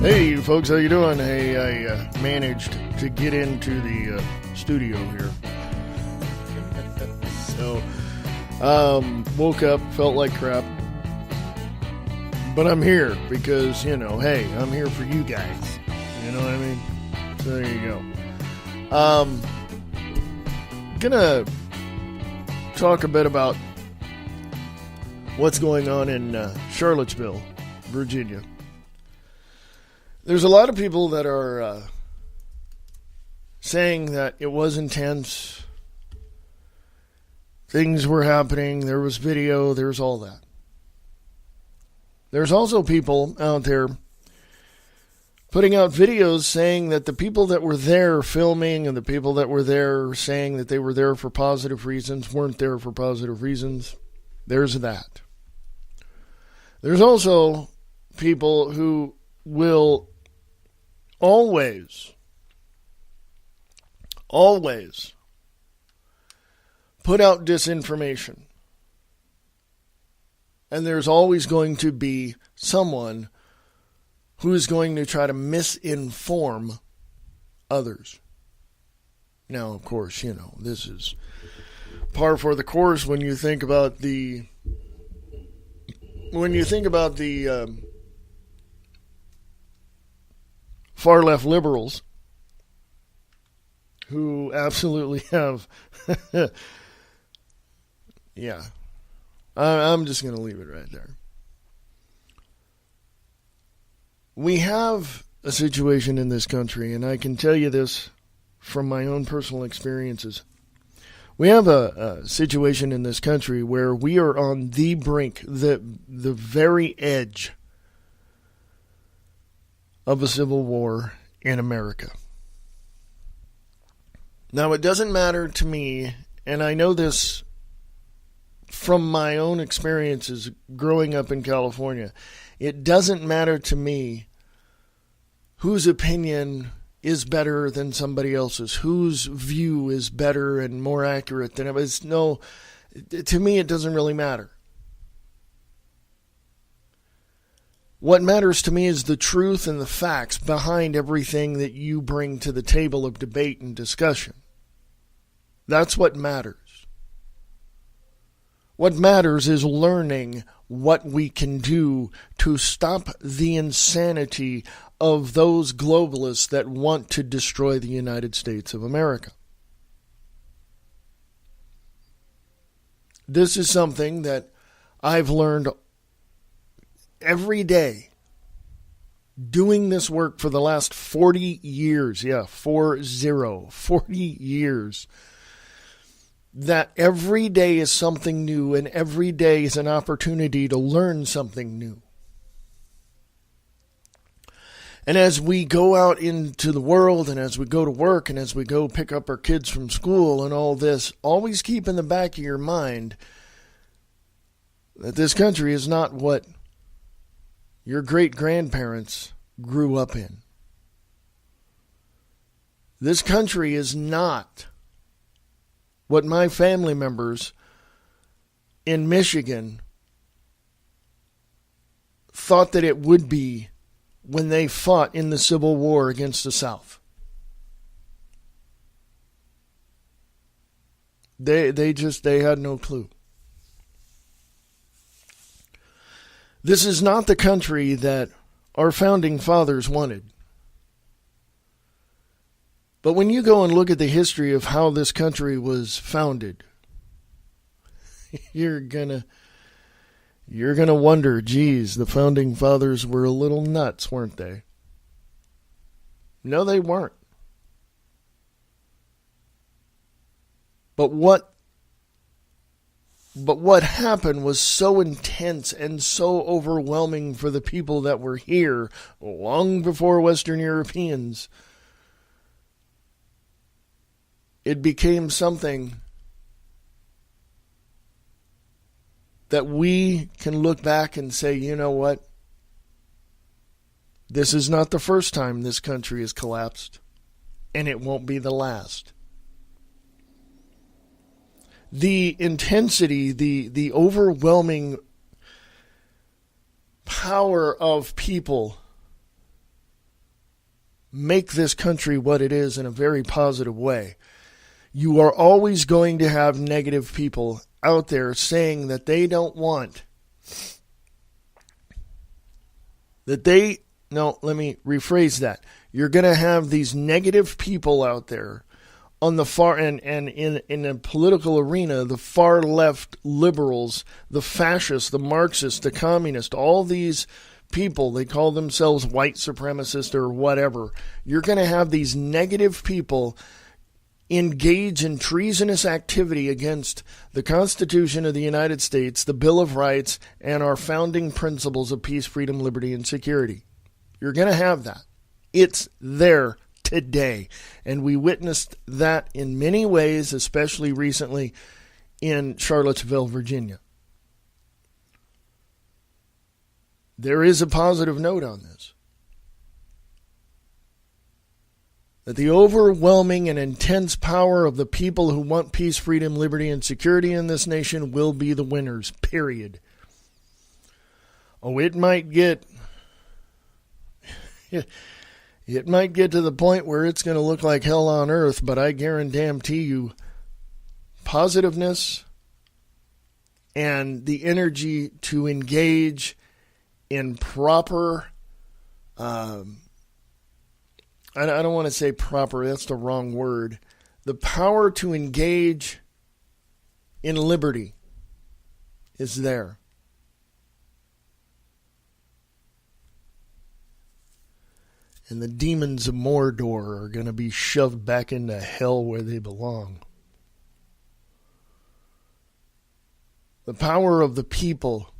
Hey folks, how you doing? Hey, I managed to get into the studio here. So, woke up, felt like crap. But I'm here because, hey, I'm here for you guys. You know what I mean? So there you go. Gonna talk a bit about what's going on in Charlottesville, Virginia. There's a lot of people that are saying that it was intense. Things were happening. There was video. There's all that. There's also people out there putting out videos saying that the people that were there filming and the people that were there saying that they were there for positive reasons weren't there for positive reasons. There's that. There's also people who will always put out disinformation. And there's always going to be someone who is going to try to misinform others. Now, of course, this is par for the course when you think about the far left liberals who absolutely have yeah. I'm just going to leave it right there. We have a situation in this country, and I can tell you this from my own personal experiences. We have a situation in this country where we are on the brink, the very edge of a civil war in America. Now, it doesn't matter to me, and I know this from my own experiences growing up in California, it doesn't matter to me whose opinion is better than somebody else's, whose view is better and more accurate than others. No, to me it doesn't really matter. What matters to me is the truth and the facts behind everything that you bring to the table of debate and discussion. That's what matters. What matters is learning what we can do to stop the insanity of those globalists that want to destroy the United States of America. This is something that I've learned every day doing this work for the last 40 years. Yeah, 40 years. That every day is something new and every day is an opportunity to learn something new. And as we go out into the world and as we go to work and as we go pick up our kids from school and all this, always keep in the back of your mind that this country is not what your great-grandparents grew up in. This country is not what my family members in Michigan thought that it would be when they fought in the Civil War against the South. They had no clue. This is not the country that our founding fathers wanted. But when you go and look at the history of how this country was founded, you're gonna wonder, geez, the founding fathers were a little nuts, weren't they? No, they weren't. But what happened was so intense and so overwhelming for the people that were here long before Western Europeans. It became something that we can look back and say, you know what? This is not the first time this country has collapsed, and it won't be the last. The intensity, the overwhelming power of people make this country what it is in a very positive way. You are always going to have negative people out there saying that they don't want, let me rephrase that. You're going to have these negative people out there on the far, and in the political arena, the far left liberals, the fascists, the Marxists, the communists, all these people, they call themselves white supremacists or whatever. You're going to have these negative people engage in treasonous activity against the Constitution of the United States, the Bill of Rights, and our founding principles of peace, freedom, liberty, and security. You're going to have that. It's there today. And we witnessed that in many ways, especially recently in Charlottesville, Virginia. There is a positive note on this. That the overwhelming and intense power of the people who want peace, freedom, liberty, and security in this nation will be the winners, period. Oh, it might get to the point where it's going to look like hell on earth, but I guarantee you positiveness and the energy to engage in proper, I don't want to say proper, that's the wrong word. The power to engage in liberty is there. And the demons of Mordor are going to be shoved back into hell where they belong. The power of the people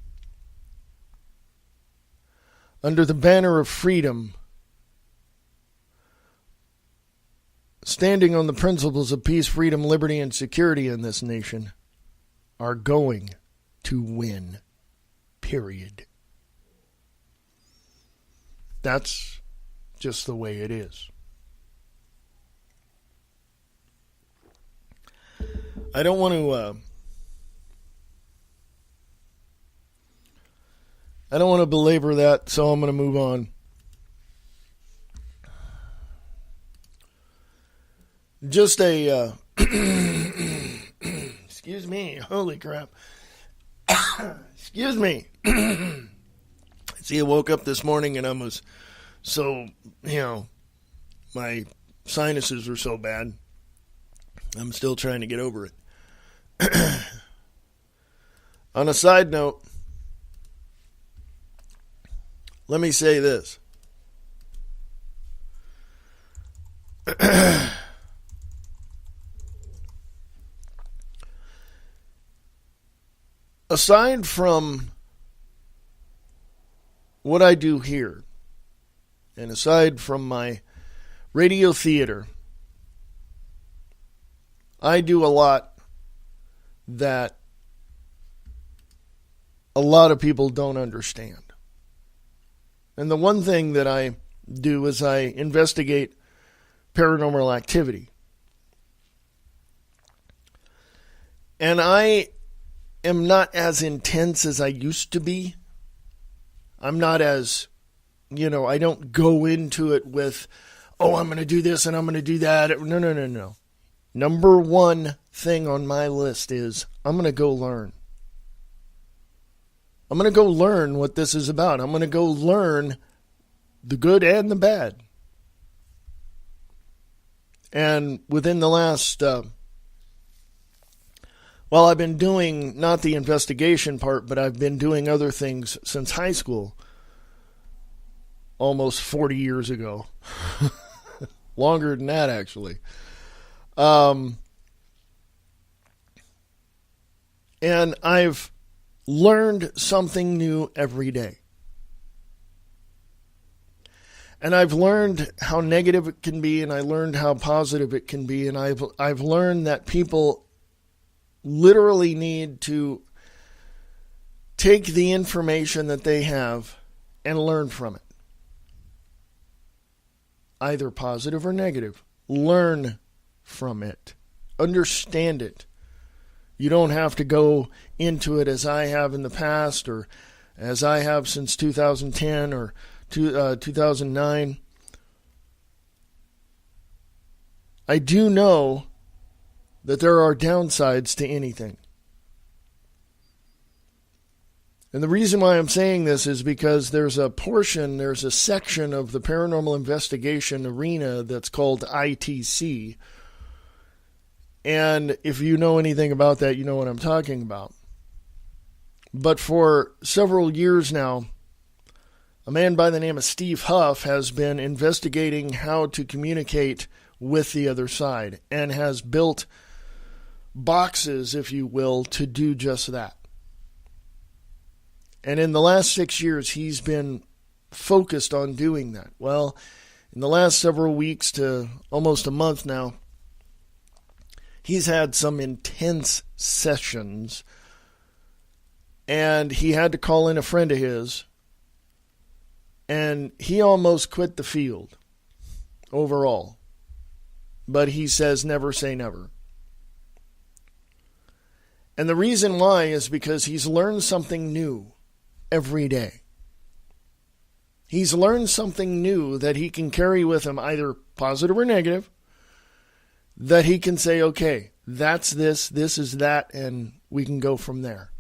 under the banner of freedom, standing on the principles of peace, freedom, liberty, and security in this nation, are going to win. Period. That's just the way it is. I don't want to belabor that, so I'm going to move on. Just a excuse me, holy crap. Excuse me. See, I woke up this morning and I was so, my sinuses were so bad. I'm still trying to get over it. On a side note, let me say this. Aside from what I do here, and aside from my radio theater, I do a lot that a lot of people don't understand. And the one thing that I do is I investigate paranormal activity. And I am not as intense as I used to be. I'm not as, I don't go into it with, I'm going to do this and I'm going to do that. No. Number one thing on my list is I'm going to go learn. I'm going to go learn what this is about. I'm going to go learn the good and the bad. And within the last, I've been doing not the investigation part, but I've been doing other things since high school. Almost 40 years ago. Longer than that, actually. And I've learned something new every day. And I've learned how negative it can be, and I learned how positive it can be, and I've learned that people literally need to take the information that they have and learn from it. Either positive or negative. Learn from it. Understand it. You don't have to go into it as I have in the past or as I have since 2010 or 2009. I do know that there are downsides to anything. And the reason why I'm saying this is because there's a section of the paranormal investigation arena that's called ITC. And if you know anything about that, you know what I'm talking about. But for several years now, a man by the name of Steve Huff has been investigating how to communicate with the other side and has built boxes, if you will, to do just that. And in the last 6 years, he's been focused on doing that. Well, in the last several weeks to almost a month now, he's had some intense sessions, and he had to call in a friend of his, and he almost quit the field overall. But he says never say never. And the reason why is because he's learned something new every day. He's learned something new that he can carry with him, either positive or negative, that he can say, okay, that's this is that, and we can go from there.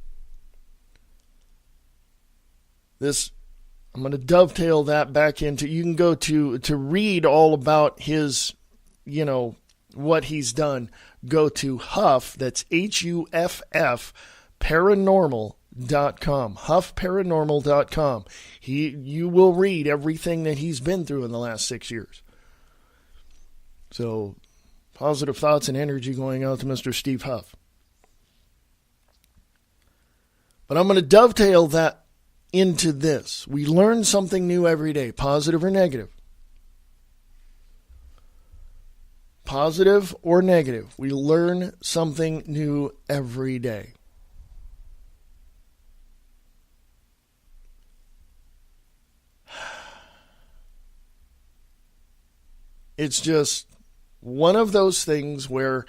I'm going to dovetail that back into, you can go to read all about his, what he's done. Go to Huff, that's HUFF, paranormal.com, huffparanormal.com. You will read everything that he's been through in the last 6 years. So, positive thoughts and energy going out to Mr. Steve Huff. But I'm going to dovetail that into this. We learn something new every day, positive or negative. Positive or negative, we learn something new every day. It's just one of those things where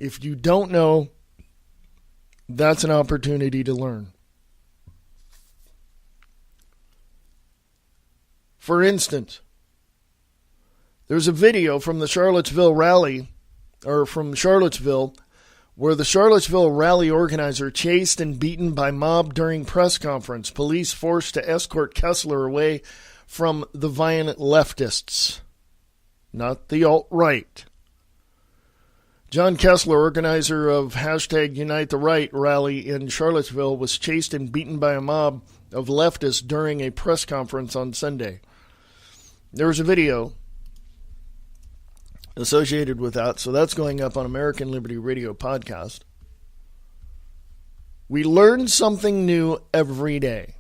if you don't know, that's an opportunity to learn. For instance, there's a video from the Charlottesville rally, or from Charlottesville, where the Charlottesville rally organizer chased and beaten by mob during press conference. Police forced to escort Kessler away from the violent leftists, not the alt-right. John Kessler, organizer of #UniteTheRight rally in Charlottesville, was chased and beaten by a mob of leftists during a press conference on Sunday. There was a video associated with that, so that's going up on American Liberty Radio podcast. We learn something new every day.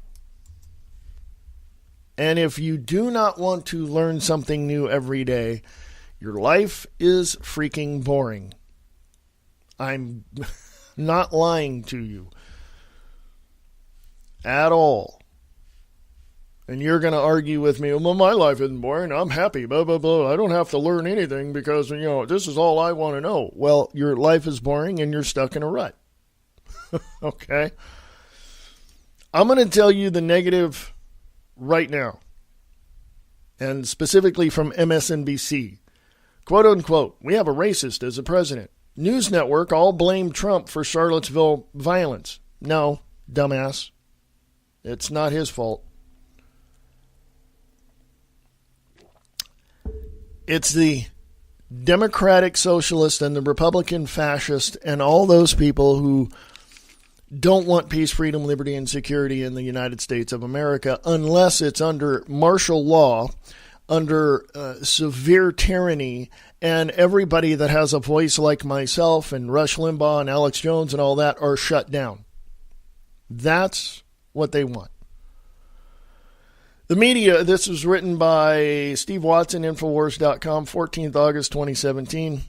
And if you do not want to learn something new every day, your life is freaking boring. I'm not lying to you at all. And you're going to argue with me, well, my life isn't boring. I'm happy, blah, blah, blah. I don't have to learn anything because, this is all I want to know. Well, your life is boring and you're stuck in a rut. Okay? I'm going to tell you the negative right now. And specifically from MSNBC. Quote, unquote, we have a racist as a president. News network all blame Trump for Charlottesville violence. No, dumbass. It's not his fault. It's the Democratic Socialist and the Republican Fascist and all those people who don't want peace, freedom, liberty, and security in the United States of America unless it's under martial law, under severe tyranny, and everybody that has a voice like myself and Rush Limbaugh and Alex Jones and all that are shut down. That's what they want. The media, this was written by Steve Watson, Infowars.com, 14th August 2017.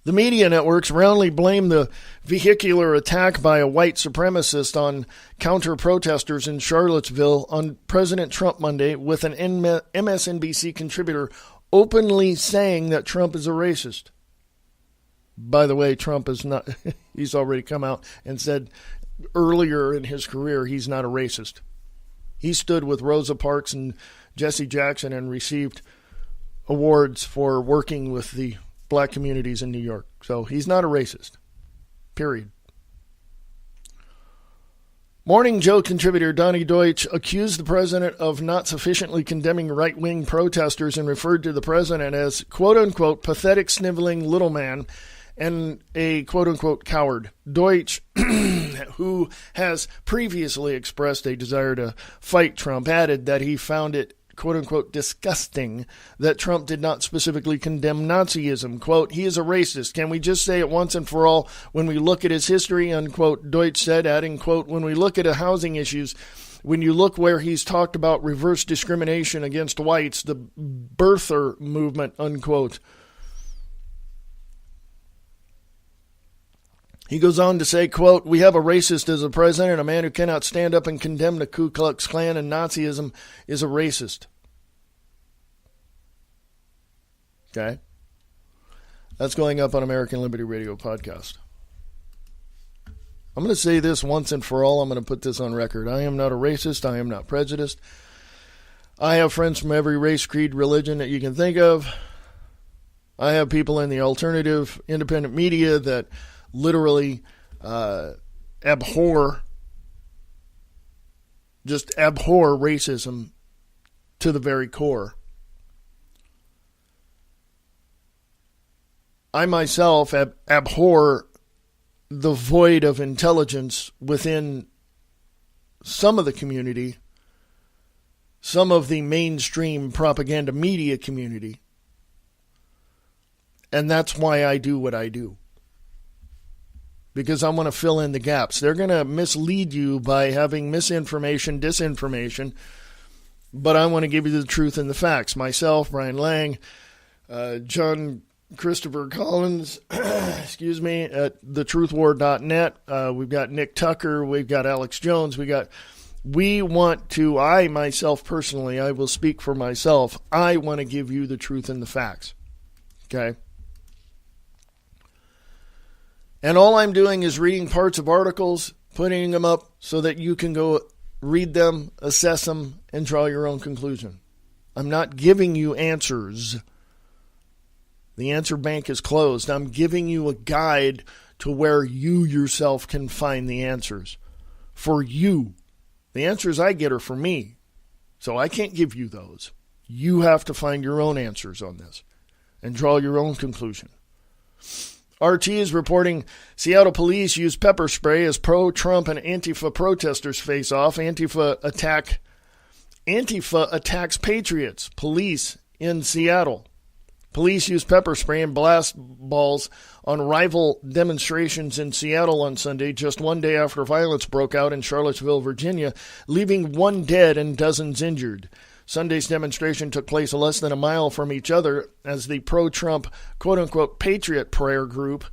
The media networks roundly blame the vehicular attack by a white supremacist on counter-protesters in Charlottesville on President Trump Monday, with an MSNBC contributor openly saying that Trump is a racist. By the way, Trump is not, he's already come out and said earlier in his career he's not a racist. He stood with Rosa Parks and Jesse Jackson and received awards for working with the black communities in New York. So he's not a racist. Period. Morning Joe contributor Donnie Deutsch accused the president of not sufficiently condemning right-wing protesters and referred to the president as, quote-unquote, pathetic, sniveling little man and a, quote-unquote, coward. Deutsch, who has previously expressed a desire to fight Trump, added that he found it, quote-unquote, disgusting that Trump did not specifically condemn Nazism. Quote, he is a racist. Can we just say it once and for all when we look at his history, unquote, Deutsch said, adding, quote, when we look at the housing issues, when you look where he's talked about reverse discrimination against whites, the birther movement, unquote. He goes on to say, quote, we have a racist as a president. A man who cannot stand up and condemn the Ku Klux Klan and Nazism is a racist. Okay? That's going up on American Liberty Radio podcast. I'm going to say this once and for all. I'm going to put this on record. I am not a racist. I am not prejudiced. I have friends from every race, creed, religion that you can think of. I have people in the alternative independent media that literally abhor racism to the very core. I myself abhor the void of intelligence within some of the community, some of the mainstream propaganda media community, and that's why I do what I do. Because I want to fill in the gaps. They're going to mislead you by having misinformation, disinformation, but I want to give you the truth and the facts. Myself, Brian Lang, John Christopher Collins, excuse me, at thetruthwar.net. We've got Nick Tucker. We've got Alex Jones. I myself personally, I will speak for myself. I want to give you the truth and the facts. Okay? And all I'm doing is reading parts of articles, putting them up so that you can go read them, assess them, and draw your own conclusion. I'm not giving you answers. The answer bank is closed. I'm giving you a guide to where you yourself can find the answers. For you. The answers I get are for me. So I can't give you those. You have to find your own answers on this and draw your own conclusion. RT is reporting Seattle police use pepper spray as pro-Trump and Antifa protesters face off. Antifa attacks patriots. Police in Seattle. Police use pepper spray and blast balls on rival demonstrations in Seattle on Sunday, just one day after violence broke out in Charlottesville, Virginia, leaving one dead and dozens injured. Sunday's demonstration took place less than a mile from each other as the pro-Trump, quote-unquote, Patriot Prayer Group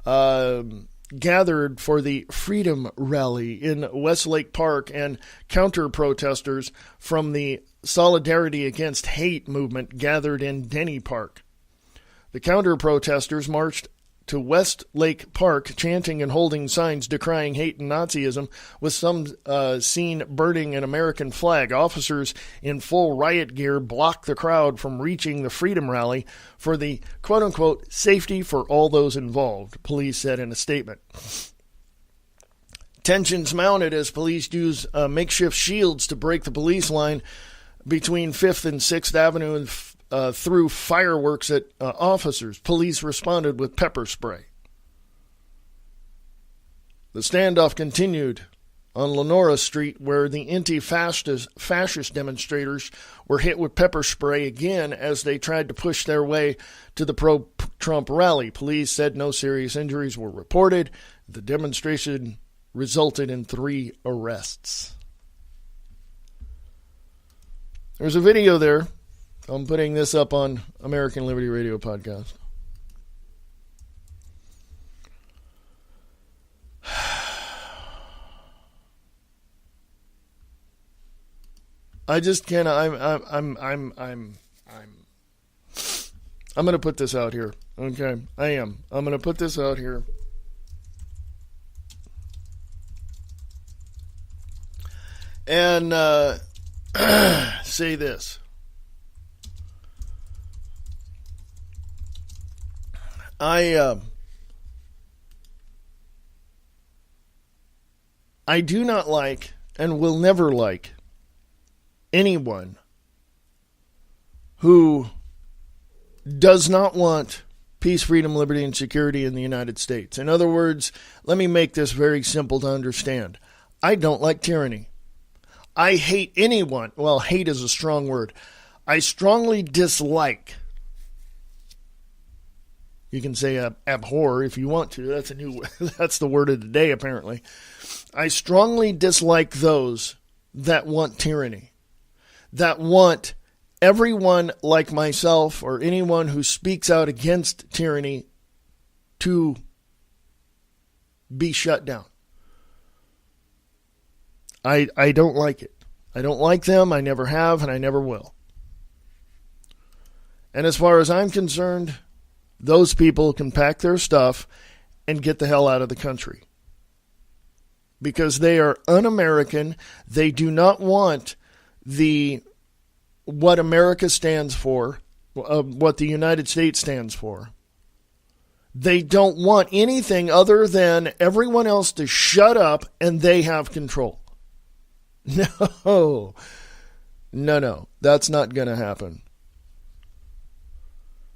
gathered for the Freedom Rally in Westlake Park, and counter-protesters from the Solidarity Against Hate movement gathered in Denny Park. The counter-protesters marched to Westlake Park, chanting and holding signs decrying hate and Nazism, with some seen burning an American flag. Officers in full riot gear blocked the crowd from reaching the Freedom Rally for the quote-unquote safety for all those involved, police said in a statement. Tensions mounted as police used makeshift shields to break the police line between 5th and 6th Avenue and threw fireworks at officers. Police responded with pepper spray. The standoff continued on Lenora Street, where the anti-fascist demonstrators were hit with pepper spray again as they tried to push their way to the pro-Trump rally. Police said no serious injuries were reported. The demonstration resulted in 3 arrests. There's a video there. I'm putting this up on American Liberty Radio podcast. I just can't. I'm going to put this out here. Okay, I am. I'm going to put this out here. And say this. I do not like and will never like anyone who does not want peace, freedom, liberty, and security in the United States. In other words, let me make this very simple to understand. I don't like tyranny. I hate anyone. Well, hate is a strong word. I strongly dislike. You can say abhor if you want to. That's the word of the day, apparently. I strongly dislike those that want tyranny, that want everyone like myself or anyone who speaks out against tyranny to be shut down. I don't like it. I don't like them. I never have, and I never will. And as far as I'm concerned, those people can pack their stuff and get the hell out of the country. Because they are un-American. They do not want what America stands for, what the United States stands for. They don't want anything other than everyone else to shut up and they have control. No, that's not going to happen.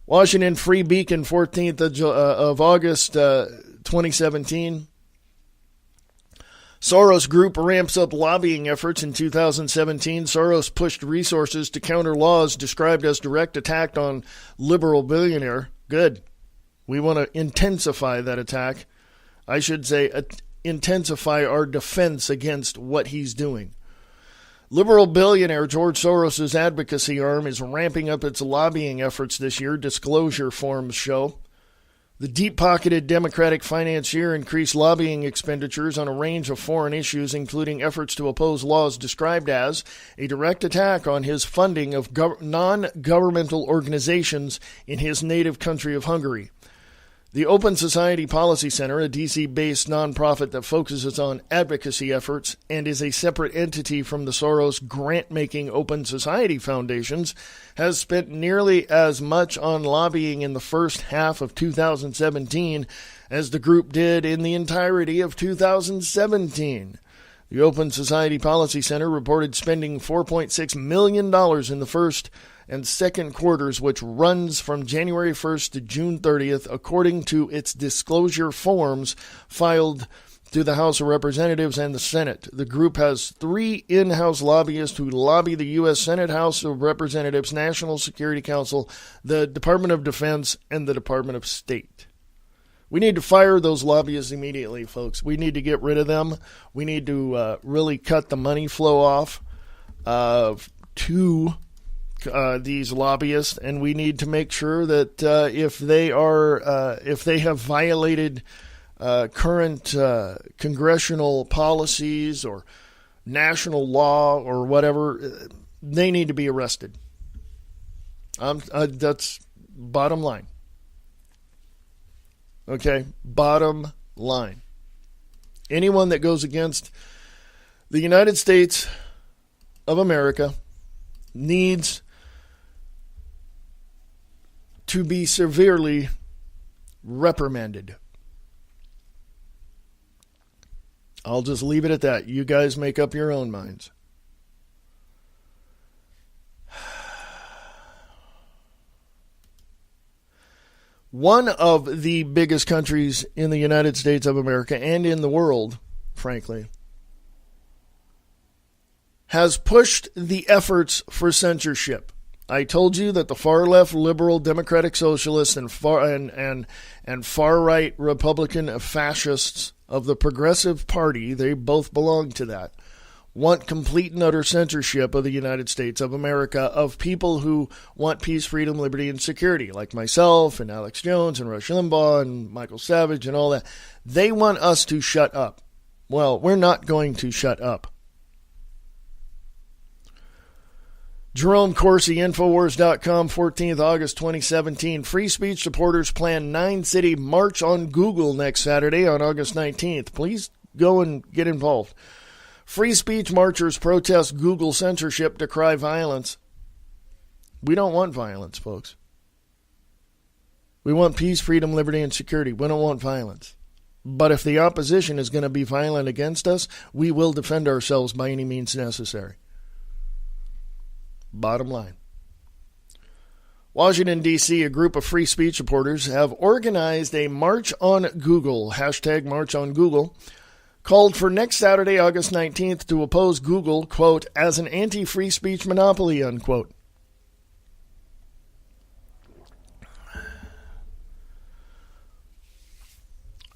Washington Free Beacon, 14th of August, 2017. Soros Group ramps up lobbying efforts in 2017. Soros pushed resources to counter laws described as direct attack on liberal billionaire. Good. We want to intensify that attack. I should say intensify our defense against what he's doing. Liberal billionaire George Soros' advocacy arm is ramping up its lobbying efforts this year, disclosure forms show. The deep-pocketed Democratic financier increased lobbying expenditures on a range of foreign issues, including efforts to oppose laws described as a direct attack on his funding of non-governmental organizations in his native country of Hungary. The Open Society Policy Center, a D.C.-based nonprofit that focuses on advocacy efforts and is a separate entity from the Soros grant-making Open Society Foundations, has spent nearly as much on lobbying in the first half of 2017 as the group did in the entirety of 2017. The Open Society Policy Center reported spending $4.6 million in the first and second quarters, which runs from January 1st to June 30th, according to its disclosure forms filed to the House of Representatives and the Senate. The group has 3 in-house lobbyists who lobby the U.S. Senate, House of Representatives, National Security Council, the Department of Defense, and the Department of State. We need to fire those lobbyists immediately, folks. We need to get rid of them. We need to really cut the money flow off to these lobbyists, and we need to make sure that if they have violated current congressional policies or national law or whatever, they need to be arrested. That's bottom line. Okay, bottom line. Anyone that goes against the United States of America needs to be severely reprimanded. I'll just leave it at that. You guys make up your own minds. One of the biggest countries in the United States of America and in the world, frankly, has pushed the efforts for censorship. I told you that the far-left liberal democratic socialists and far-right Republican fascists of the Progressive Party, they both belong to that, want complete and utter censorship of the United States of America, of people who want peace, freedom, liberty, and security, like myself and Alex Jones and Rush Limbaugh and Michael Savage and all that. They want us to shut up. Well, we're not going to shut up. Jerome Corsi, Infowars.com, 14th August 2017. Free speech supporters plan 9-city march on Google next Saturday on August 19th. Please go and get involved. Free speech marchers protest Google censorship, decry violence. We don't want violence, folks. We want peace, freedom, liberty, and security. We don't want violence. But if the opposition is going to be violent against us, we will defend ourselves by any means necessary. Bottom line. Washington, D.C., a group of free speech supporters have organized a March on Google, hashtag March on Google, called for next Saturday, August 19th, to oppose Google, quote, as an anti-free speech monopoly, unquote.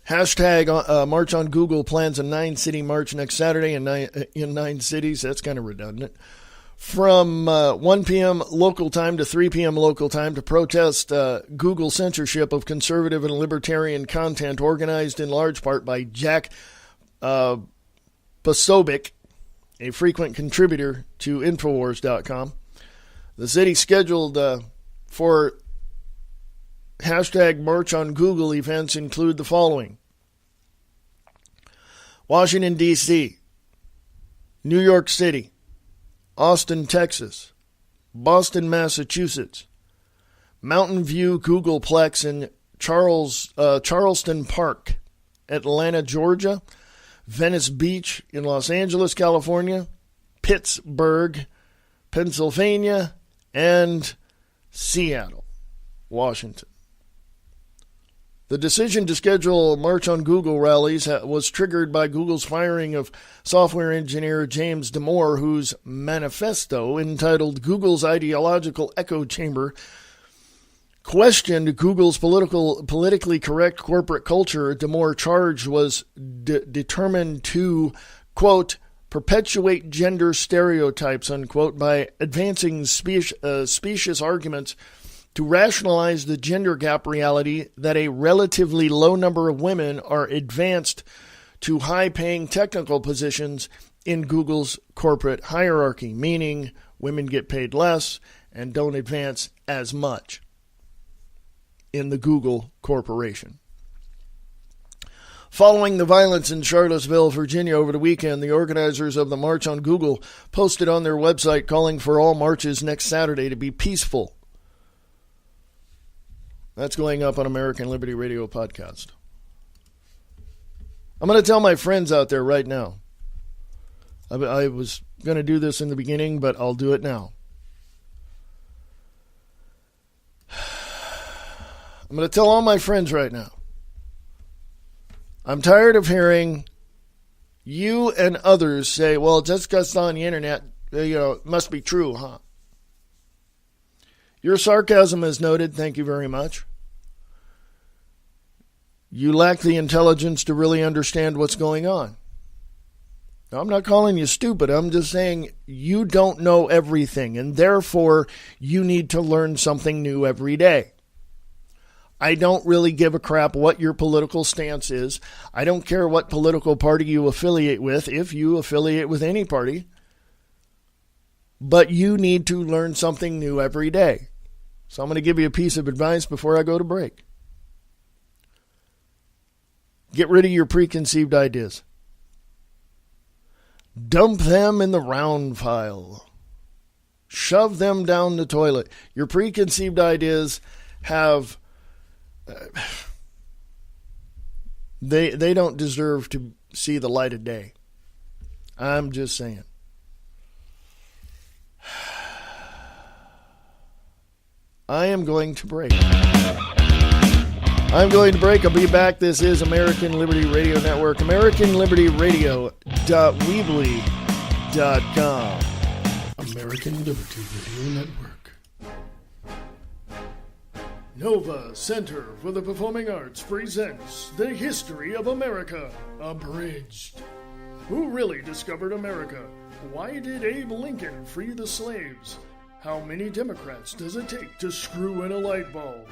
Hashtag March on Google plans a 9-city march next Saturday in 9 cities. That's kind of redundant. From 1 p.m. local time to 3 p.m. local time to protest Google censorship of conservative and libertarian content, organized in large part by Jack Posobiec, a frequent contributor to Infowars.com. The city scheduled for hashtag March on Google events include the following: Washington, D.C., New York City, Austin, Texas, Boston, Massachusetts, Mountain View Googleplex in Charleston Park, Atlanta, Georgia, Venice Beach in Los Angeles, California, Pittsburgh, Pennsylvania, and Seattle, Washington. The decision to schedule March on Google rallies was triggered by Google's firing of software engineer James Damore, whose manifesto, entitled Google's Ideological Echo Chamber, questioned Google's politically correct corporate culture. Damore charged was determined to, quote, perpetuate gender stereotypes, unquote, by advancing specious arguments to rationalize the gender gap reality that a relatively low number of women are advanced to high-paying technical positions in Google's corporate hierarchy, meaning women get paid less and don't advance as much in the Google Corporation. Following the violence in Charlottesville, Virginia over the weekend, the organizers of the March on Google posted on their website calling for all marches next Saturday to be peaceful. That's going up on American Liberty Radio podcast. I'm going to tell my friends out there right now. I was going to do this in the beginning, but I'll do it now. I'm going to tell all my friends right now. I'm tired of hearing you and others say, well, just because it's on the internet, it must be true, huh? Your sarcasm is noted. Thank you very much. You lack the intelligence to really understand what's going on. Now, I'm not calling you stupid. I'm just saying you don't know everything, and therefore you need to learn something new every day. I don't really give a crap what your political stance is. I don't care what political party you affiliate with, if you affiliate with any party. But you need to learn something new every day. So I'm going to give you a piece of advice before I go to break. Get rid of your preconceived ideas. Dump them in the round pile. Shove them down the toilet. Your preconceived ideas have... They don't deserve to see the light of day. I'm just saying. I am going to break. I'll be back. This is American Liberty Radio Network. AmericanLibertyRadio.weebly.com. American Liberty Radio Network. Nova Center for the Performing Arts presents The History of America, Abridged. Who really discovered America? Why did Abe Lincoln free the slaves? How many Democrats does it take to screw in a light bulb?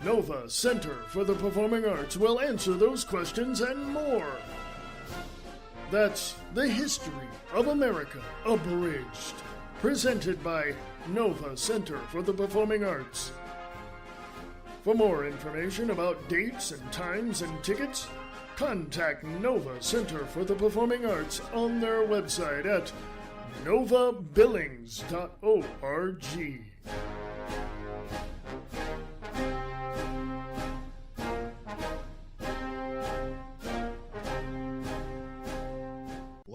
Nova Center for the Performing Arts will answer those questions and more. That's The History of America, Abridged, presented by Nova Center for the Performing Arts. For more information about dates and times and tickets, contact Nova Center for the Performing Arts on their website at novabillings.org.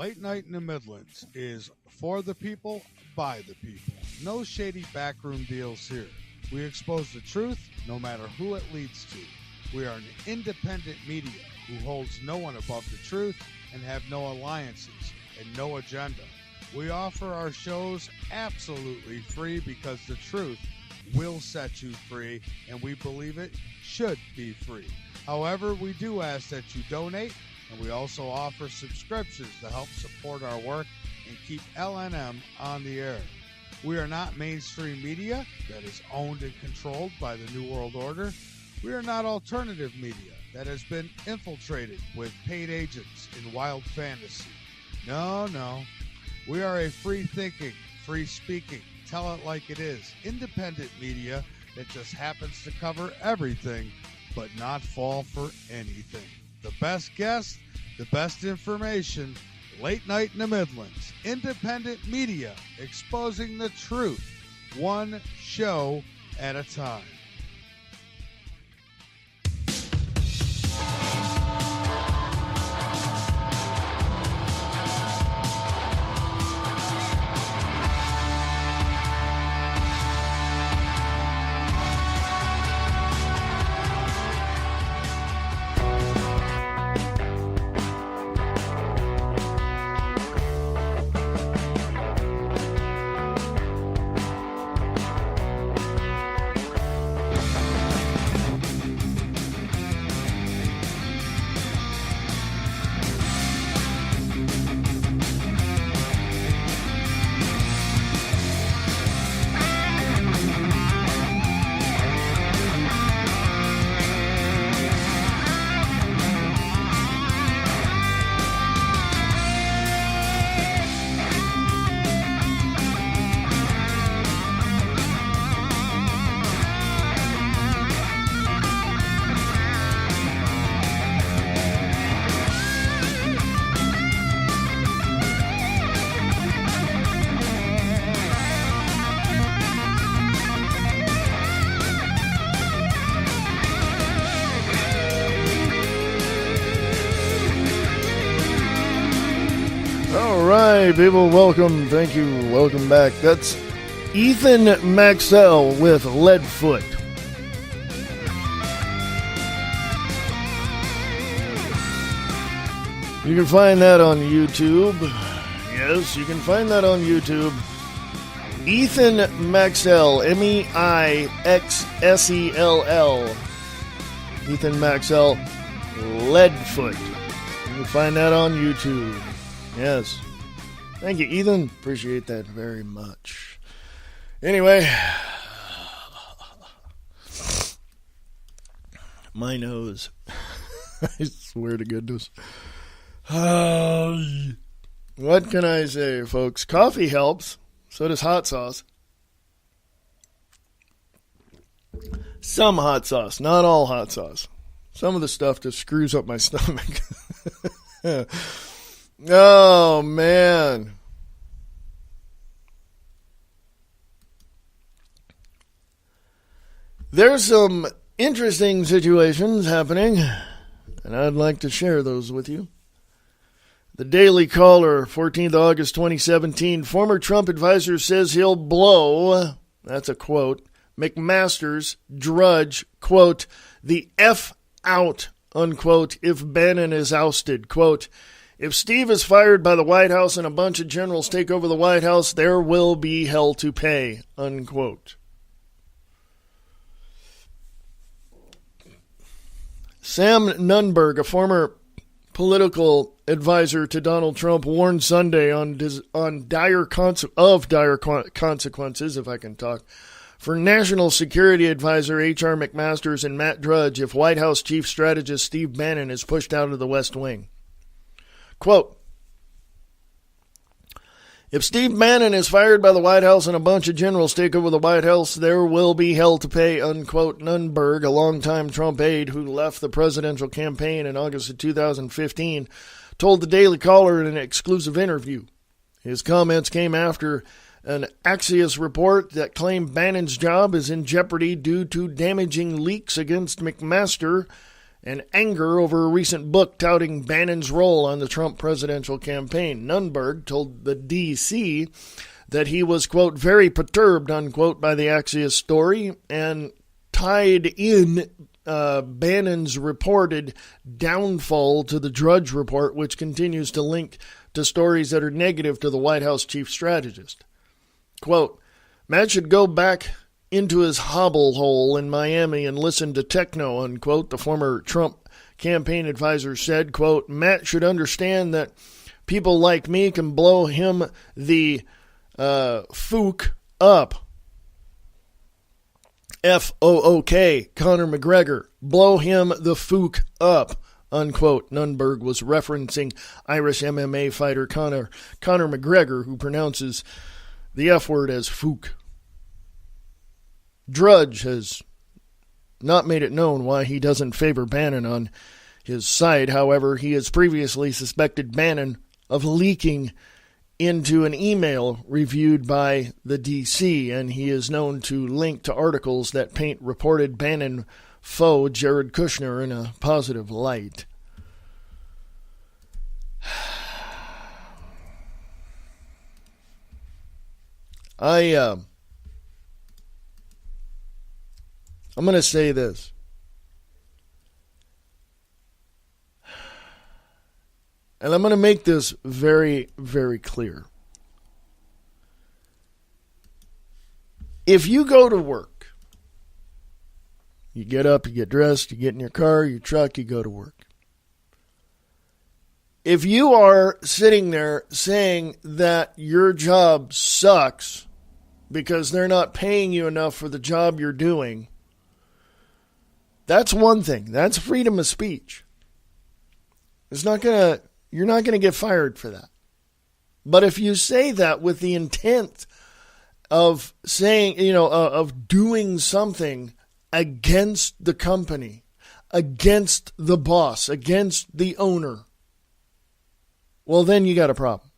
Late Night in the Midlands is for the people, by the people. No shady backroom deals here. We expose the truth, no matter who it leads to. We are an independent media who holds no one above the truth and have no alliances and no agenda. We offer our shows absolutely free because the truth will set you free, and we believe it should be free. However, we do ask that you donate, and we also offer subscriptions to help support our work and keep LNM on the air. We are not mainstream media that is owned and controlled by the New World Order. We are not alternative media that has been infiltrated with paid agents in wild fantasy. No. We are a free-thinking, free-speaking, tell it like it is, independent media that just happens to cover everything but not fall for anything. The best guests, the best information, Late Night in the Midlands, independent media exposing the truth, one show at a time. Alright, people, welcome, thank you, welcome back. That's Ethan Maxwell with Leadfoot. You can find that on YouTube. Yes, you can find that on YouTube. Ethan Maxwell, Meixsell. Ethan Maxwell, Leadfoot. You can find that on YouTube. Yes. Thank you, Ethan. Appreciate that very much. Anyway. My nose. I swear to goodness. What can I say, folks? Coffee helps. So does hot sauce. Some hot sauce. Not all hot sauce. Some of the stuff just screws up my stomach. Oh, man. There's some interesting situations happening, and I'd like to share those with you. The Daily Caller, 14th August 2017. Former Trump advisor says he'll blow, that's a quote, McMaster's, Drudge, quote, the F out, unquote, if Bannon is ousted, quote, if Steve is fired by the White House and a bunch of generals take over the White House, there will be hell to pay, unquote. Sam Nunberg, a former political advisor to Donald Trump, warned Sunday on dire consequences, if I can talk, for National Security Advisor H.R. McMaster's and Matt Drudge if White House Chief Strategist Steve Bannon is pushed out of the West Wing. Quote, if Steve Bannon is fired by the White House and a bunch of generals take over the White House, there will be hell to pay, unquote. Nunberg, a longtime Trump aide who left the presidential campaign in August of 2015, told the Daily Caller in an exclusive interview. His comments came after an Axios report that claimed Bannon's job is in jeopardy due to damaging leaks against McMaster and anger over a recent book touting Bannon's role on the Trump presidential campaign. Nunberg told the D.C. that he was, quote, very perturbed, unquote, by the Axios story and tied in Bannon's reported downfall to the Drudge Report, which continues to link to stories that are negative to the White House chief strategist. Quote, Matt should go back into his hobble hole in Miami and listen to techno, unquote, the former Trump campaign advisor said. Quote, Matt should understand that people like me can blow him the fook up. F-O-O-K, Conor McGregor, blow him the fook up, unquote. Nunberg was referencing Irish MMA fighter Conor McGregor, who pronounces the F word as fook. Drudge has not made it known why he doesn't favor Bannon on his side. However, he has previously suspected Bannon of leaking into an email reviewed by the D.C., and he is known to link to articles that paint reported Bannon foe Jared Kushner in a positive light. I'm going to say this. And I'm going to make this very, very clear. If you go to work, you get up, you get dressed, you get in your car, your truck, you go to work. If you are sitting there saying that your job sucks because they're not paying you enough for the job you're doing, that's one thing. That's freedom of speech. You're not going to get fired for that. But if you say that with the intent of saying, of doing something against the company, against the boss, against the owner, well, then you got a problem.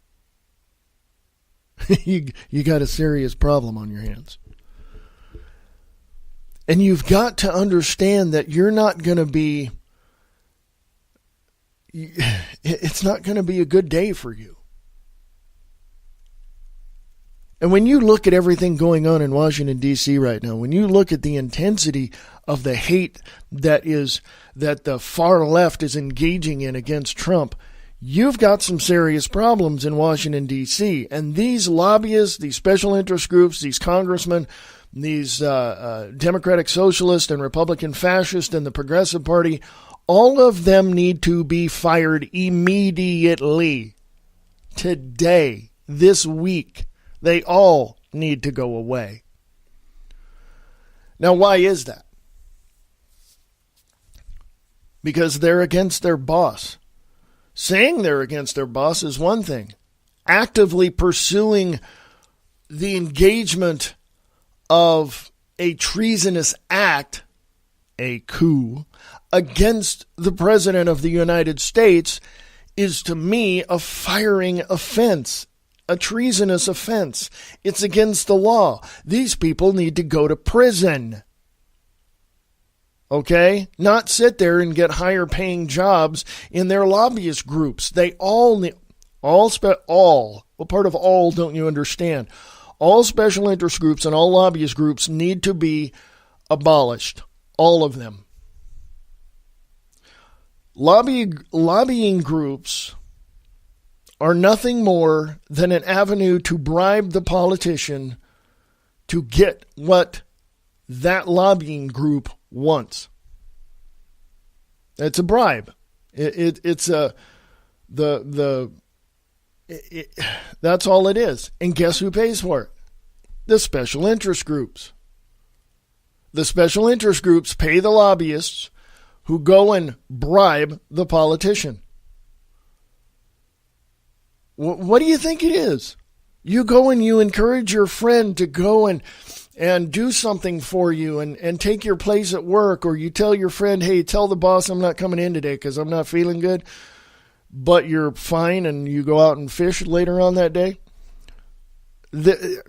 you got a serious problem on your hands. And you've got to understand that you're not going to be, it's not going to be a good day for you. And when you look at everything going on in Washington, D.C. right now, when you look at the intensity of the hate that the far left is engaging in against Trump, you've got some serious problems in Washington, D.C. And these lobbyists, these special interest groups, these congressmen, these Democratic Socialist and Republican Fascist and the Progressive Party, all of them need to be fired immediately. Today, this week, they all need to go away. Now, why is that? Because they're against their boss. Saying they're against their boss is one thing. Actively pursuing the engagement of a treasonous act, a coup, against the President of the United States is, to me, a firing offense, a treasonous offense. It's against the law. These people need to go to prison. Okay? Not sit there and get higher paying jobs in their lobbyist groups. They all need, what part of all don't you understand? All special interest groups and all lobbyist groups need to be abolished. All of them. Lobbying groups are nothing more than an avenue to bribe the politician to get what that lobbying group wants. It's a bribe. That's all it is. And guess who pays for it? The special interest groups. The special interest groups pay the lobbyists who go and bribe the politician. What do you think it is? You go and you encourage your friend to go and do something for you and take your place at work, or you tell your friend, hey, tell the boss I'm not coming in today because I'm not feeling good, but you're fine, and you go out and fish later on that day. Do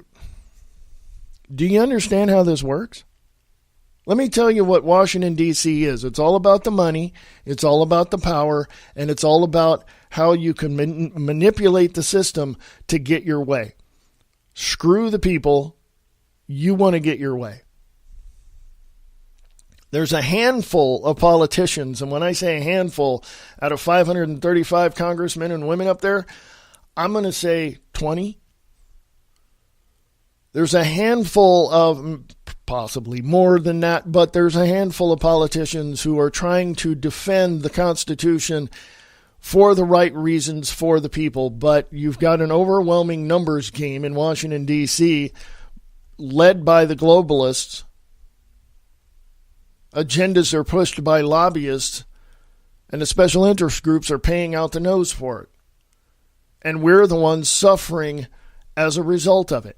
you understand how this works? Let me tell you what Washington, D.C. is. It's all about the money, it's all about the power, and it's all about how you can manipulate the system to get your way. Screw the people. You want to get your way. There's a handful of politicians, and when I say a handful, out of 535 congressmen and women up there, I'm going to say 20. There's a handful of, possibly more than that, but there's a handful of politicians who are trying to defend the Constitution for the right reasons for the people. But you've got an overwhelming numbers game in Washington, D.C., led by the globalists. Agendas are pushed by lobbyists, and the special interest groups are paying out the nose for it. And we're the ones suffering as a result of it.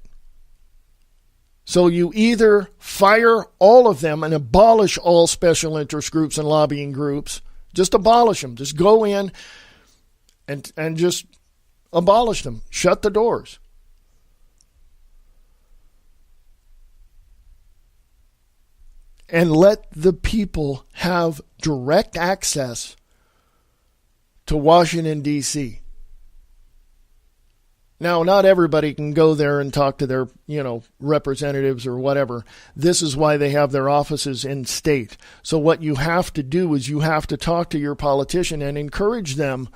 So you either fire all of them and abolish all special interest groups and lobbying groups, just abolish them. Just go in and just abolish them. Shut the doors. And let the people have direct access to Washington, D.C. Now, not everybody can go there and talk to their, representatives or whatever. This is why they have their offices in state. So what you have to do is you have to talk to your politician and encourage them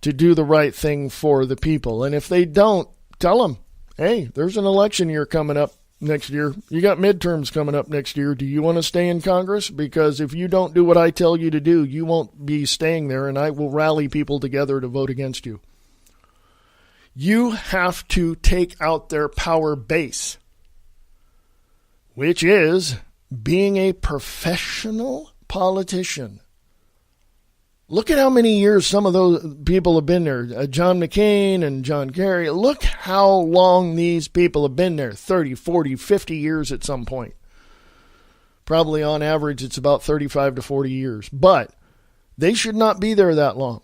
to do the right thing for the people. And if they don't, tell them, hey, there's an election year coming up next year. You got midterms coming up next year. Do you want to stay in Congress? Because if you don't do what I tell you to do, you won't be staying there, and I will rally people together to vote against you. You have to take out their power base, which is being a professional politician. Look at how many years some of those people have been there. John McCain and John Kerry. Look how long these people have been there. 30, 40, 50 years at some point. Probably on average it's about 35 to 40 years. But they should not be there that long.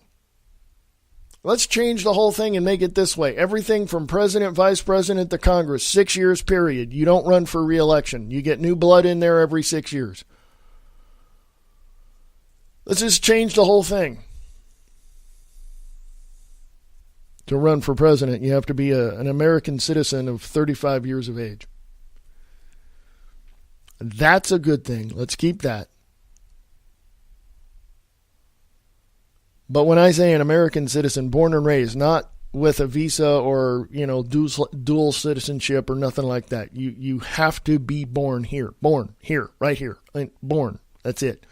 Let's change the whole thing and make it this way. Everything from president, vice president to Congress, 6 years period. You don't run for re-election. You get new blood in there every 6 years. Let's just change the whole thing. To run for president, you have to be an American citizen of 35 years of age. That's a good thing. Let's keep that. But when I say an American citizen, born and raised, not with a visa or, dual citizenship or nothing like that. You have to be born here, right here, born. That's it.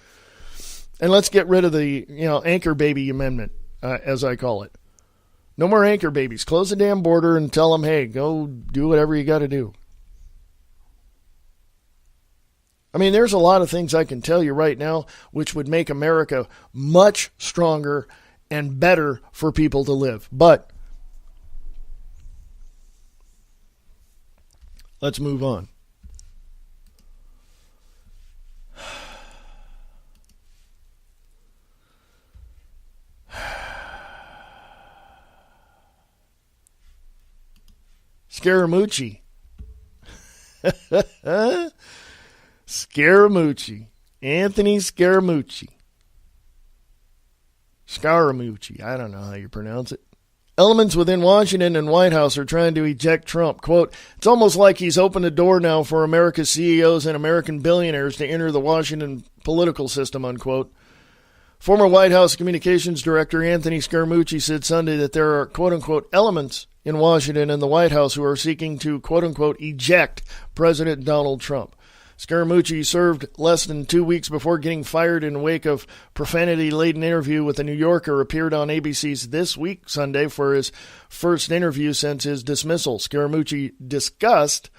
And let's get rid of the, anchor baby amendment, as I call it. No more anchor babies. Close the damn border and tell them, hey, go do whatever you got to do. I mean, there's a lot of things I can tell you right now which would make America much stronger and better for people to live. But let's move on. Scaramucci. Scaramucci. Anthony Scaramucci. Scaramucci. I don't know how you pronounce it. Elements within Washington and White House are trying to eject Trump. Quote, it's almost like he's opened the door now for America's CEOs and American billionaires to enter the Washington political system, unquote. Former White House Communications Director Anthony Scaramucci said Sunday that there are, quote-unquote, elements in Washington and the White House who are seeking to, quote-unquote, eject President Donald Trump. Scaramucci served less than 2 weeks before getting fired in the wake of profanity-laden interview with The New Yorker appeared on ABC's This Week Sunday for his first interview since his dismissal. Scaramucci discussed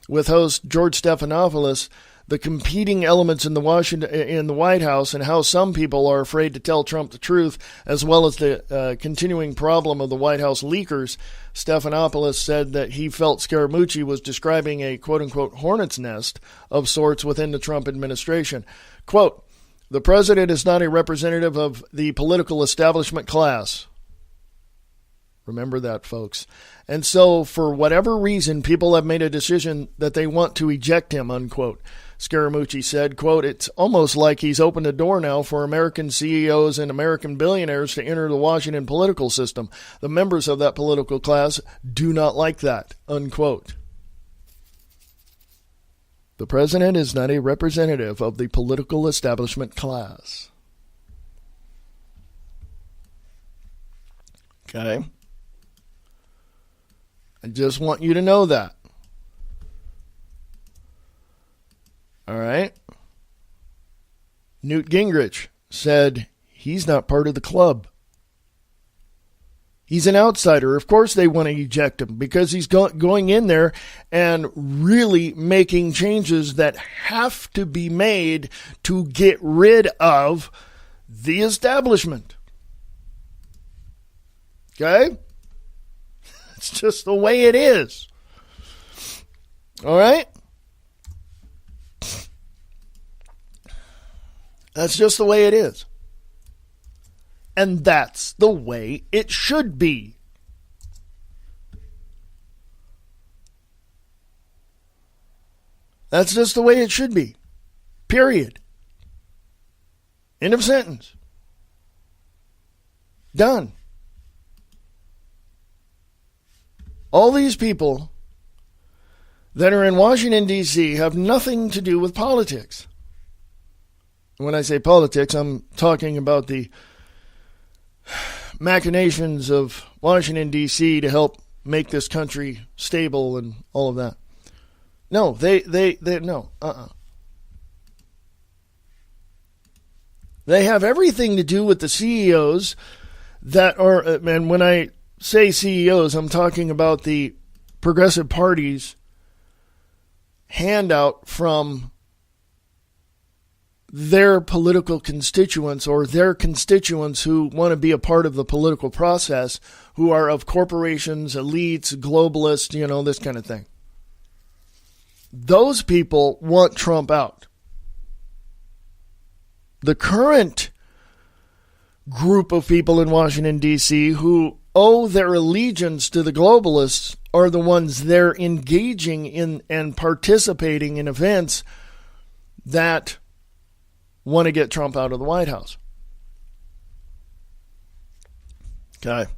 with host George Stephanopoulos the competing elements in the White House and how some people are afraid to tell Trump the truth, as well as the continuing problem of the White House leakers. Stephanopoulos said that he felt Scaramucci was describing a quote-unquote hornet's nest of sorts within the Trump administration. Quote, the president is not a representative of the political establishment class. Remember that, folks. And so, for whatever reason, people have made a decision that they want to eject him, unquote. Scaramucci said, quote, "It's almost like he's opened a door now for American CEOs and American billionaires to enter the Washington political system. The members of that political class do not like that," unquote. The president is not a representative of the political establishment class. Okay? I just want you to know that. All right? Newt Gingrich said he's not part of the club. He's an outsider. Of course they want to eject him because he's going in there and really making changes that have to be made to get rid of the establishment. Okay? It's just the way it is. All right? That's just the way it is. And that's the way it should be. That's just the way it should be. Period. End of sentence. Done. All these people that are in Washington, D.C. have nothing to do with politics. When I say politics, I'm talking about the machinations of Washington, D.C. to help make this country stable and all of that. No, no. They have everything to do with the CEOs that are, and when I say CEOs, I'm talking about the progressive party's handout from their political constituents or their constituents who want to be a part of the political process, who are of corporations, elites, globalists, this kind of thing. Those people want Trump out. The current group of people in Washington, D.C. who owe their allegiance to the globalists are the ones they're engaging in and participating in events that want to get Trump out of the White House. Okay.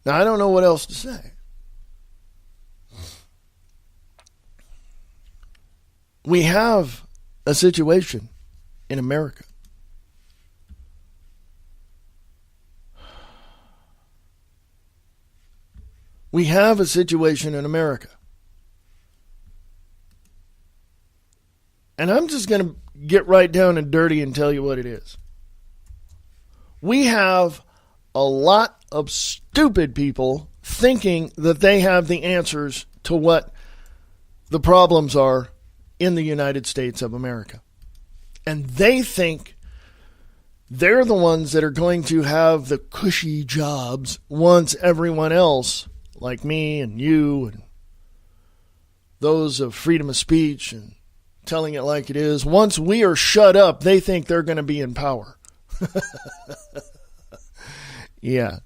Now, I don't know what else to say. We have a situation in America. We have a situation in America. And I'm just going to get right down and dirty and tell you what it is. We have a lot of stupid people thinking that they have the answers to what the problems are in the United States of America. And they think they're the ones that are going to have the cushy jobs once everyone else, like me and you and those of freedom of speech and telling it like it is, once we are shut up, they think they're going to be in power. Yeah.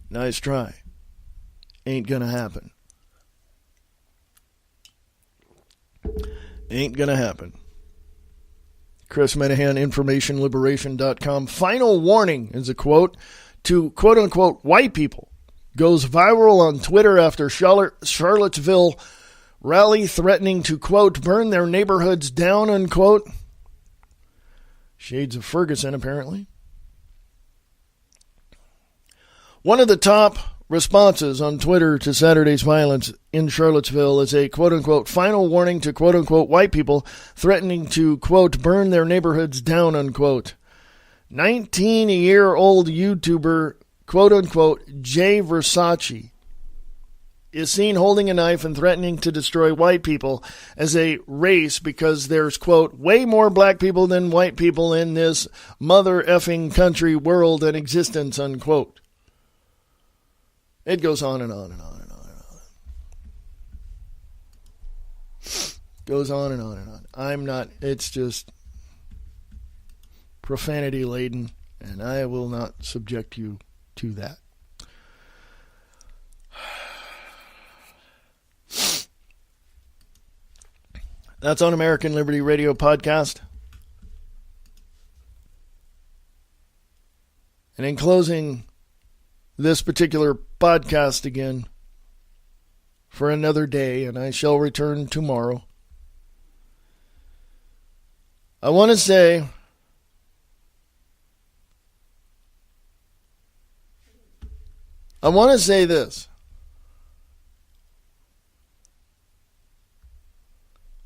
Nice try. Ain't going to happen. Ain't going to happen. Chris Menahan, InformationLiberation.com. Final warning is a quote to quote-unquote white people. Goes viral on Twitter after Charlottesville rally threatening to, quote, burn their neighborhoods down, unquote. Shades of Ferguson, apparently. One of the top responses on Twitter to Saturday's violence in Charlottesville is a, quote-unquote, final warning to, quote-unquote, white people threatening to, quote, burn their neighborhoods down, unquote. 19-year-old YouTuber, quote-unquote, Jay Versace, is seen holding a knife and threatening to destroy white people as a race because there's, quote, way more black people than white people in this mother effing country, world, and existence, unquote. It goes on and on and on and on and on. Goes on and on and on. It's just, profanity laden, and I will not subject you to that. That's on American Liberty Radio Podcast. And in closing this particular podcast again for another day, and I shall return tomorrow, I want to say this.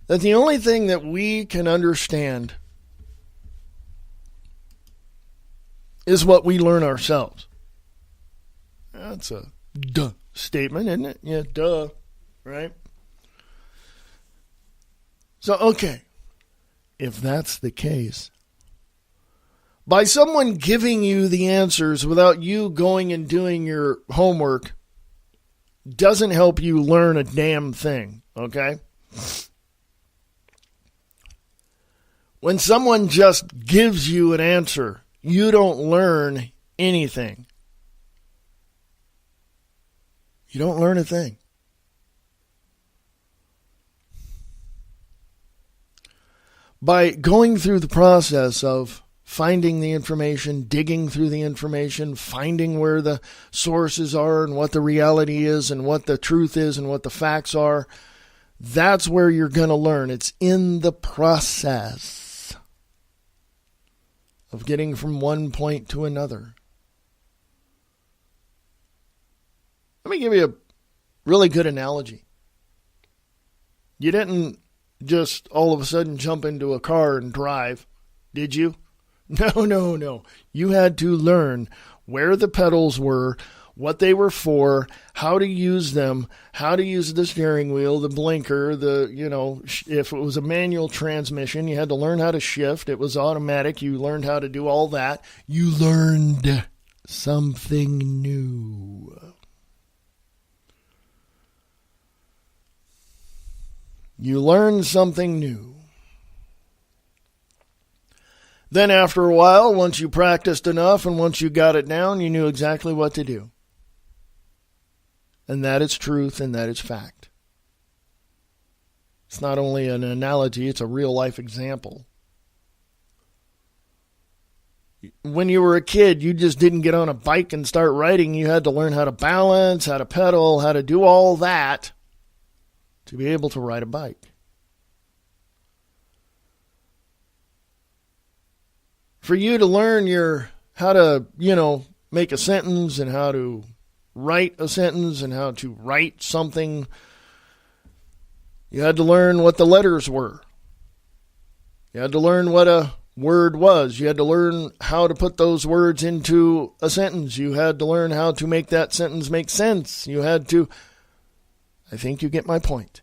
That the only thing that we can understand is what we learn ourselves. That's a duh statement, isn't it? Yeah, duh, right? So, okay, if that's the case, by someone giving you the answers without you going and doing your homework doesn't help you learn a damn thing, okay? When someone just gives you an answer, you don't learn anything. You don't learn a thing. By going through the process of finding the information, digging through the information, finding where the sources are and what the reality is and what the truth is and what the facts are, that's where you're going to learn. It's in the process of getting from one point to another. Let me give you a really good analogy. You didn't just all of a sudden jump into a car and drive, did you? No. You had to learn where the pedals were, what they were for, how to use them, how to use the steering wheel, the blinker, if it was a manual transmission, you had to learn how to shift. It was automatic. You learned how to do all that. You learned something new. You learned something new. Then after a while, once you practiced enough and once you got it down, you knew exactly what to do. And that is truth and that is fact. It's not only an analogy, it's a real life example. When you were a kid, you just didn't get on a bike and start riding. You had to learn how to balance, how to pedal, how to do all that to be able to ride a bike. For you to learn how to, make a sentence and how to write a sentence and how to write something, you had to learn what the letters were. You had to learn what a word was. You had to learn how to put those words into a sentence. You had to learn how to make that sentence make sense. You had to... I think you get my point.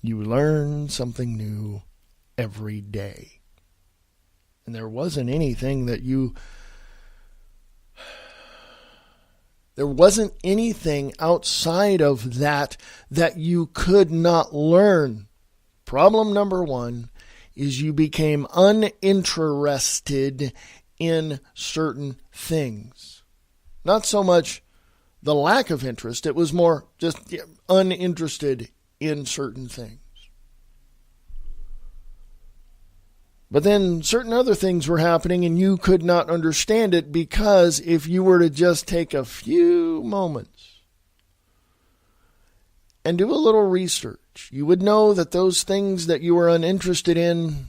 You learn something new every day. And there wasn't anything that there wasn't anything outside of that you could not learn. Problem number one is you became uninterested in certain things. Not so much the lack of interest, it was more just uninterested in certain things. But then certain other things were happening and you could not understand it, because if you were to just take a few moments and do a little research, you would know that those things that you were uninterested in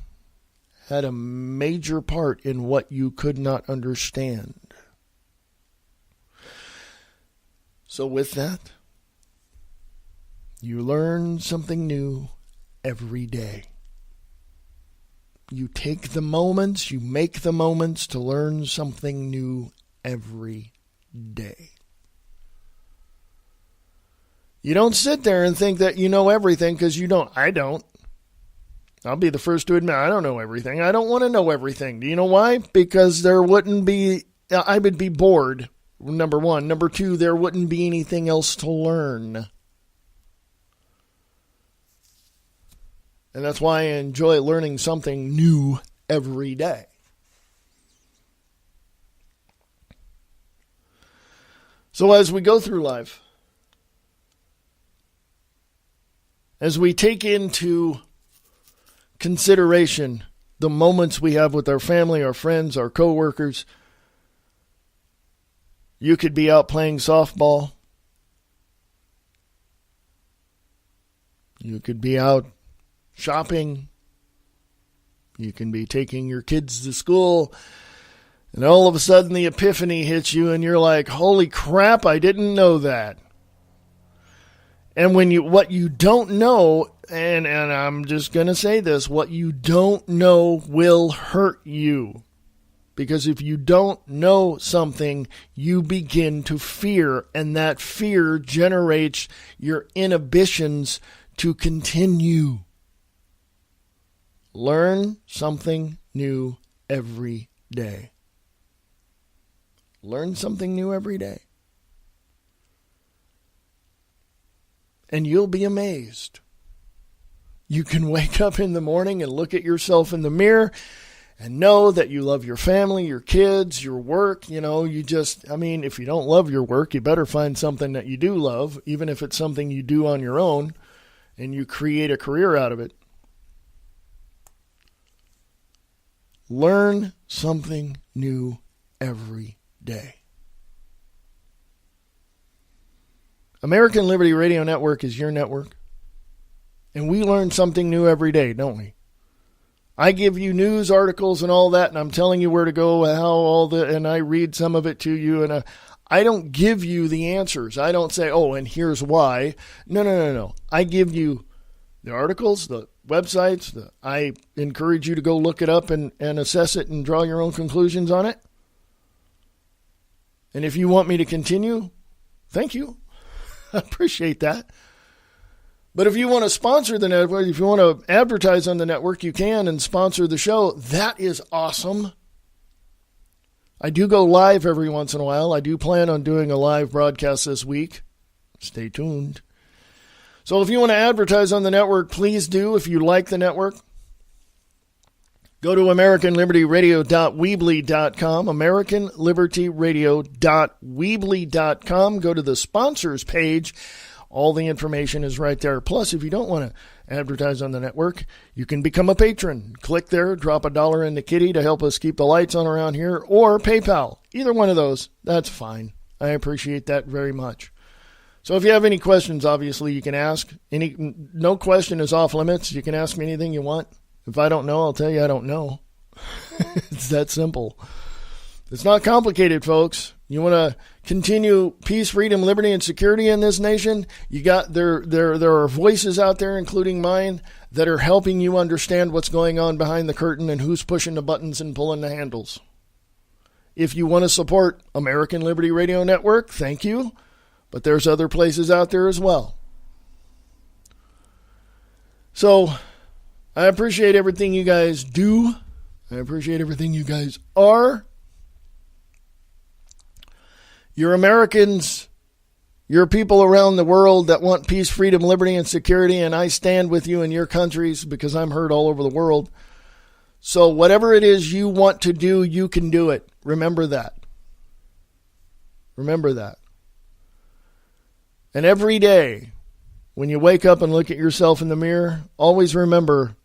had a major part in what you could not understand. So with that, you learn something new every day. You take the moments, you make the moments to learn something new every day. You don't sit there and think that you know everything, because you don't. I don't. I'll be the first to admit I don't know everything. I don't want to know everything. Do you know why? Because I would be bored, number one. Number two, there wouldn't be anything else to learn. And that's why I enjoy learning something new every day. So as we go through life, as we take into consideration the moments we have with our family, our friends, our coworkers, you could be out playing softball. You could be out shopping. You can be taking your kids to school. And all of a sudden the epiphany hits you and you're like, holy crap, I didn't know that. And what you don't know, and I'm just going to say this, what you don't know will hurt you. Because if you don't know something, you begin to fear, and that fear generates your inhibitions to continue. Learn something new every day. Learn something new every day. And you'll be amazed. You can wake up in the morning and look at yourself in the mirror and know that you love your family, your kids, your work. If you don't love your work, you better find something that you do love, even if it's something you do on your own and you create a career out of it. Learn something new every day. American Liberty Radio Network is your network. And we learn something new every day, don't we? I give you news articles and all that, and I'm telling you where to go, and I read some of it to you, and I don't give you the answers. I don't say, and here's why. No. I give you the articles, the websites. I encourage you to go look it up and assess it and draw your own conclusions on it. And if you want me to continue, thank you. I appreciate that. But if you want to sponsor the network, if you want to advertise on the network, you can and sponsor the show. That is awesome. I do go live every once in a while. I do plan on doing a live broadcast this week. Stay tuned. So if you want to advertise on the network, please do. If you like the network, go to AmericanLibertyRadio.weebly.com, AmericanLibertyRadio.weebly.com. Go to the sponsors page. All the information is right there. Plus, if you don't want to advertise on the network, you can become a patron. Click there, drop $1 in the kitty to help us keep the lights on around here, or PayPal. Either one of those, that's fine. I appreciate that very much. So if you have any questions, obviously, you can ask. No question is off limits. You can ask me anything you want. If I don't know, I'll tell you I don't know. It's that simple. It's not complicated, folks. You want to continue peace, freedom, liberty, and security in this nation? You got there are voices out there, including mine, that are helping you understand what's going on behind the curtain and who's pushing the buttons and pulling the handles. If you want to support American Liberty Radio Network, thank you. But there's other places out there as well. So I appreciate everything you guys do. I appreciate everything you guys are. You're Americans. You're people around the world that want peace, freedom, liberty, and security, and I stand with you in your countries because I'm heard all over the world. So whatever it is you want to do, you can do it. Remember that. Remember that. And every day, when you wake up and look at yourself in the mirror, always remember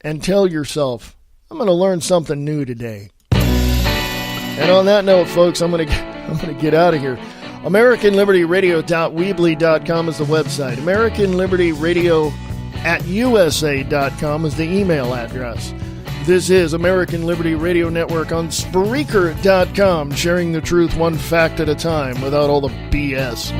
and tell yourself, I'm going to learn something new today. And on that note, folks, I'm going to get out of here. AmericanLibertyRadio.weebly.com is the website. AmericanLibertyRadio@USA.com is the email address. This is American Liberty Radio Network on Spreaker.com, sharing the truth one fact at a time without all the BS.